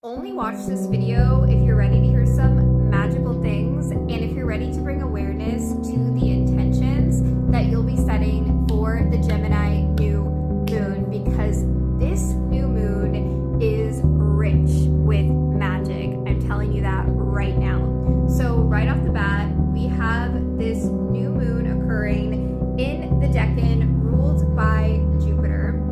Only watch this video if you're ready to hear some magical things and if you're ready to bring awareness to the intentions that you'll be setting for the Gemini new moon, because this new moon is rich with magic. I'm telling you that right now. So right off the bat, we have this new moon occurring in the decan ruled by Jupiter.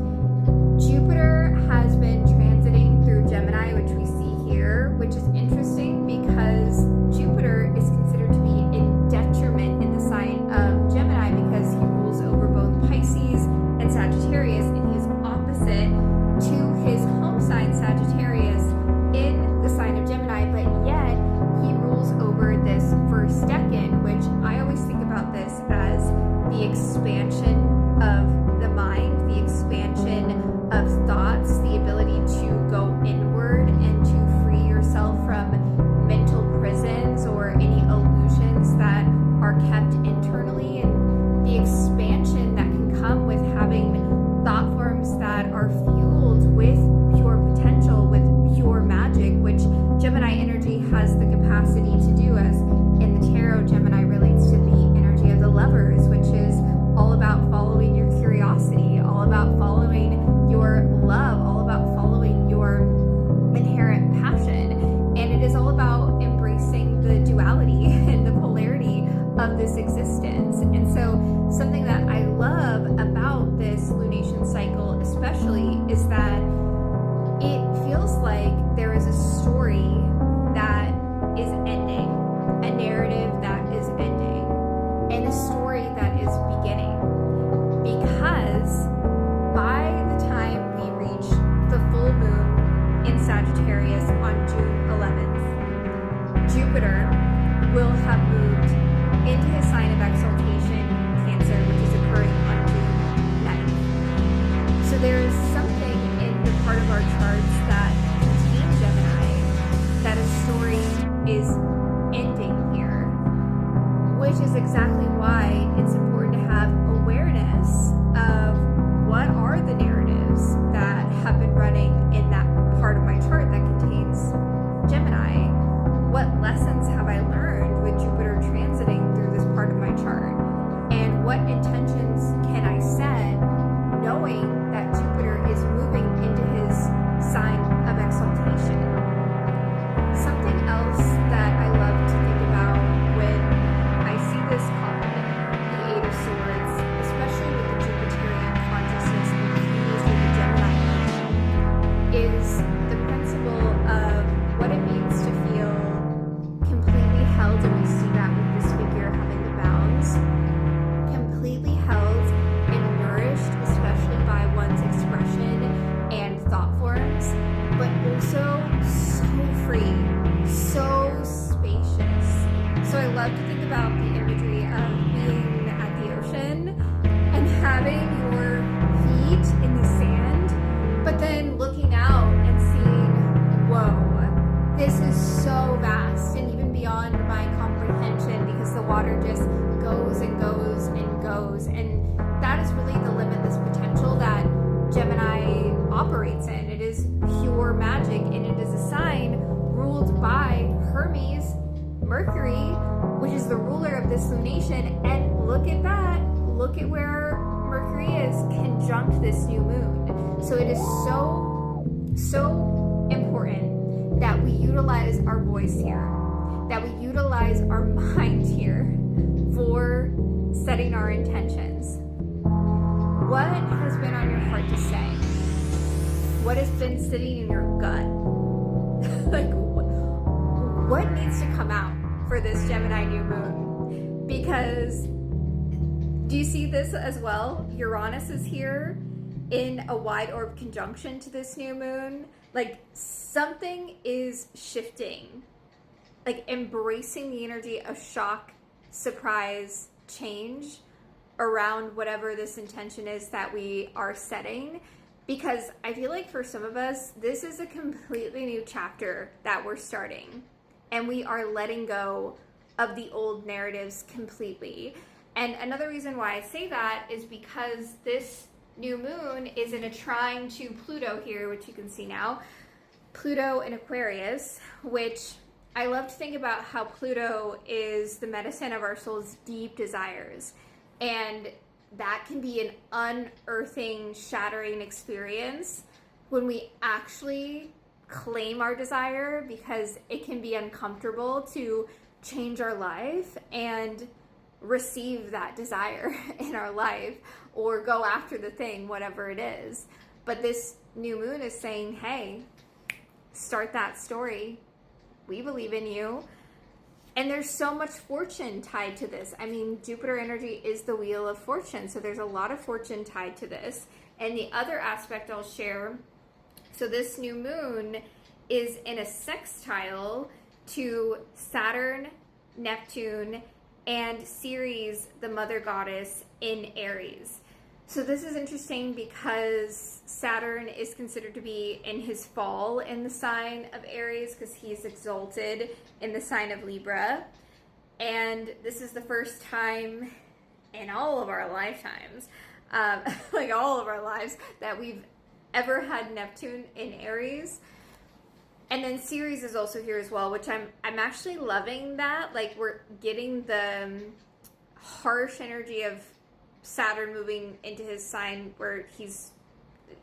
Jupiter has been transiting through Gemini, which we see here, which is interesting because Jupiter is considered to be in detriment in the sign of Gemini because he rules over both Pisces and Sagittarius, and he is opposite to his home sign Sagittarius in the sign of Gemini, but yet he rules over this first decan, which I always think about this as the expansion of the mind, the expansion of thoughts, the ability to go inward and to free yourself from mental prisons or any illusions that are kept internally, and the expansion that can come with having thought forms that are fueled with pure potential, with pure magic, which Gemini energy has the capacity to do. As in the tarot, Gemini relates to the energy of the lovers, which is all about following your curiosity, all about following your love, all about following your inherent passion. And it is all about embracing the duality and the polarity of this existence. And so something that I love about this lunation cycle especially is that it feels like there is a story that is ending, a narrative that is ending, and a story that is beginning. Because by the time we reach the full moon in Sagittarius on June 11th, Jupiter will have moved into his sign of exaltation, Cancer, which is occurring on June 9th. So there is something in the part of our charts that contain Gemini that a story is ending here, which is exactly why it's important to have awareness of what are the narratives that have been running in that part of my chart that contains Gemini. What lessons have I learned with Jupiter transiting through this part of my chart? And what intentions can I set knowing that Jupiter is moving into his sign of exaltation? Something else that I love to think about when I see this card, the Eight of Swords, especially with the Jupiterian consciousness infused with the Gemini energy, is the principle of what it means to feel completely held, and we see that with this figure having the bounds, completely held and nourished, especially by one's expression and thought forms, but also so free, so spacious. So I love to think about the imagery of being at the ocean and having your feet in the sand, but then looking out and seeing, whoa, this is so vast and even beyond my comprehension, because the water just goes and goes and goes. And that is really the limitless potential that Gemini operates in. It is pure magic, and it is a sign ruled by Hermes, Mercury, which is the ruler of this lunation. And look at that. Look at where Mercury is conjunct this new moon. So it is so important that we utilize our voice here, that we utilize our mind here for setting our intentions. What has been on your heart to say? What has been sitting in your gut? Like, what needs to come out for this Gemini new moon? Because do you see this as well? Uranus is here in a wide orb conjunction to this new moon. Like, something is shifting, like embracing the energy of shock, surprise, change around whatever this intention is that we are setting. Because I feel like for some of us, this is a completely new chapter that we're starting, and we are letting go of the old narratives completely. And another reason why I say that is because this new moon is in a trine to Pluto here, which you can see now. Pluto in Aquarius, which I love to think about how Pluto is the medicine of our soul's deep desires. And that can be an unearthing, shattering experience when we actually claim our desire, because it can be uncomfortable to change our life and receive that desire in our life or go after the thing, whatever it is. But this new moon is saying, hey, start that story. We believe in you. And there's so much fortune tied to this. I mean, Jupiter energy is the wheel of fortune. So there's a lot of fortune tied to this. And the other aspect I'll share, so this new moon is in a sextile to Saturn, Neptune, and Ceres, the mother goddess, in Aries. So this is interesting because Saturn is considered to be in his fall in the sign of Aries because he's exalted in the sign of Libra. And this is the first time in all of our lifetimes, like all of our lives, that we've ever had Neptune in Aries. And then Ceres is also here as well, which I'm actually loving that. Like, we're getting the harsh energy of Saturn moving into his sign where he's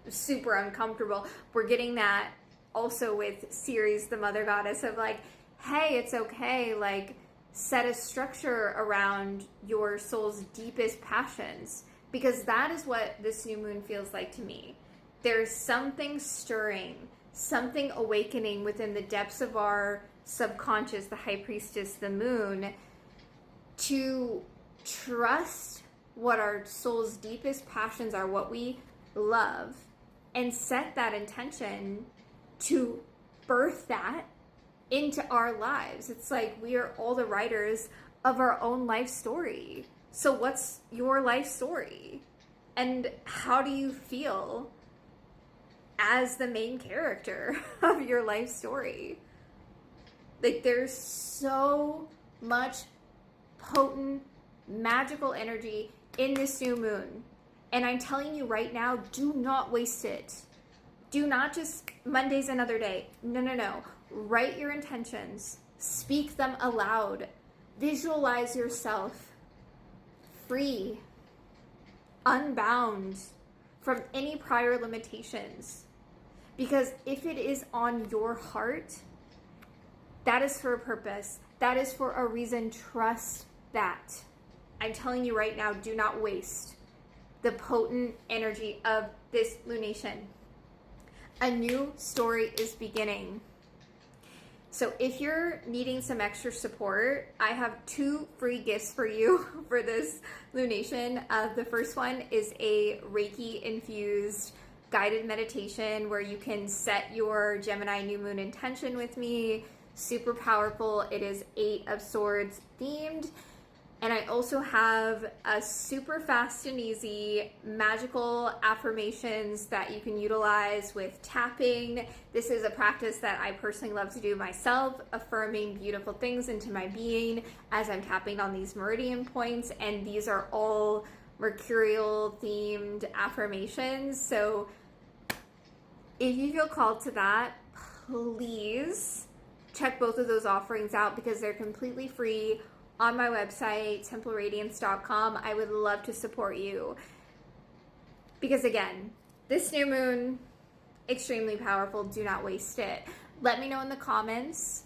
super uncomfortable. We're getting that also with Ceres, the mother goddess, of like, hey, it's okay. Like, set a structure around your soul's deepest passions, because that is what this new moon feels like to me. There's something stirring, something awakening within the depths of our subconscious, the high priestess, the moon, to trust what our soul's deepest passions are, what we love, and set that intention to birth that into our lives. It's like we are all the writers of our own life story. So what's your life story? And how do you feel as the main character of your life story? Like, there's so much potent, magical energy in this new moon. And I'm telling you right now, do not waste it. Do not just, Monday's another day. No. Write your intentions. Speak them aloud. Visualize yourself free, unbound from any prior limitations. Because if it is on your heart, that is for a purpose. That is for a reason. Trust that. I'm telling you right now, do not waste the potent energy of this lunation. A new story is beginning. So if you're needing some extra support, I have 2 free gifts for you for this lunation. The first one is a Reiki infused guided meditation where you can set your Gemini new moon intention with me. Super powerful. It is 8 of Swords themed. And I also have a super fast and easy magical affirmations that you can utilize with tapping. This is a practice that I personally love to do myself, affirming beautiful things into my being as I'm tapping on these meridian points. And these are all mercurial themed affirmations. So if you feel called to that, please check both of those offerings out because they're completely free on my website, templeradiance.com. I would love to support you. Because again, this new moon, extremely powerful. Do not waste it. Let me know in the comments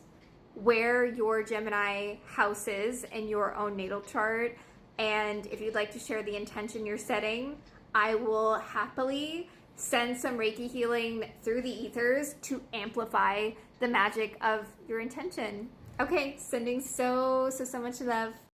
where your Gemini house is in your own natal chart. And if you'd like to share the intention you're setting, I will happily send some Reiki healing through the ethers to amplify the magic of your intention. Okay, sending so much love.